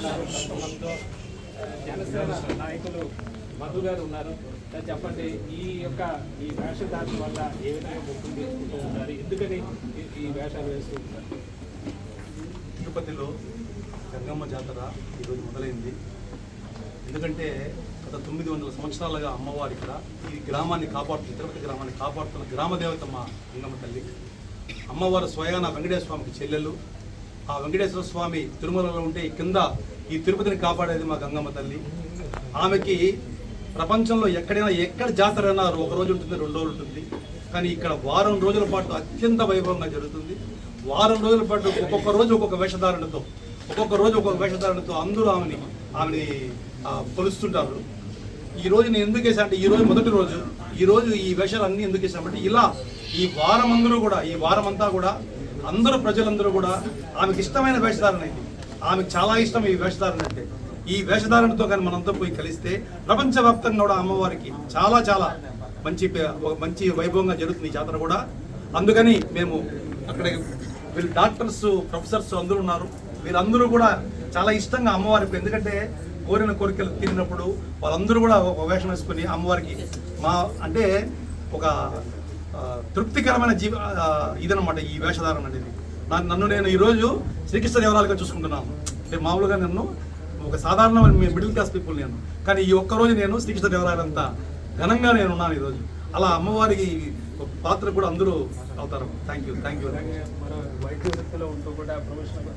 ఉన్నారు, మనతో జనసేన నాయకులు మధు గారు ఉన్నారు. చెప్పండి, ఈ వేషధారణ వల్ల ఏ విధంగా ముక్కులు తెచ్చుకుంటూ ఉంటారు, ఎందుకని ఈ వేషాలు వేస్తూ ఉంటారు? తిరుపతిలో గంగమ్మ జాతర ఈరోజు మొదలైంది. ఎందుకంటే గత 900 సంవత్సరాలుగా అమ్మవారి ఇక్కడ ఈ గ్రామాన్ని కాపాడుతుంది, తిరుపతి గ్రామాన్ని కాపాడుతున్న గ్రామదేవత మా గంగమ్మ తల్లి. అమ్మవారు స్వయాన వెంకటేశ్వర స్వామికి చెల్లెలు. ఆ వెంకటేశ్వర స్వామి తిరుమలలో ఉంటే కింద ఈ తిరుపతిని కాపాడేది మా గంగమ్మ తల్లి. ఆమెకి ప్రపంచంలో ఎక్కడ జాతర అయినా ఒక రోజు ఉంటుంది, 2 రోజులు ఉంటుంది. కానీ ఇక్కడ వారం రోజుల పాటు అత్యంత వైభవంగా జరుగుతుంది. వారం రోజుల పాటు ఒక్కొక్క రోజు ఒక్కొక్క వేషధారణతో అందరూ ఆమెని కొలుస్తుంటారు. ఈ రోజు నేను ఎందుకు వేసా అంటే, ఈ రోజు మొదటి రోజు, ఈ వేషాలు అన్నీ ఎందుకు వేసామంటే, ఇలా ఈ వారం అంతా కూడా అందరూ ప్రజలందరూ కూడా ఆమెకి ఇష్టమైన వేషధారణ ఇది. ఆమెకు చాలా ఇష్టం ఈ వేషధారణ అంటే. ఈ వేషధారణతో కానీ మనంతా పోయి కలిస్తే ప్రపంచవ్యాప్తంగా కూడా అమ్మవారికి చాలా చాలా మంచి వైభవంగా జరుగుతుంది ఈ జాతర కూడా. అందుకని మేము అక్కడ వీళ్ళు డాక్టర్స్, ప్రొఫెసర్స్ అందరూ ఉన్నారు. వీళ్ళందరూ కూడా చాలా ఇష్టంగా అమ్మవారికి, ఎందుకంటే కోరిన కోరికలు తీరినప్పుడు వాళ్ళందరూ కూడా ఒక వేషం వేసుకుని అమ్మవారికి అంటే ఒక తృప్తికరమైన ఇదనమాట ఈ వేషధారణ అనేది. నన్ను నేను ఈరోజు శ్రీకృష్ణ దేవరాలుగా చూసుకుంటున్నాను. అంటే మామూలుగా నన్ను ఒక సాధారణమైన మిడిల్ క్లాస్ పీపుల్ నేను, కానీ ఈ ఒక్కరోజు నేను శ్రీకృష్ణ దేవరాయలంతా ఘనంగా నేను ఉన్నాను ఈరోజు. అలా అమ్మవారికి పాత్ర కూడా అందరూ అవుతారు. Thank you. మన వైద్య వృత్తిలో ఉంటూ కూడా ప్రొఫెషనల్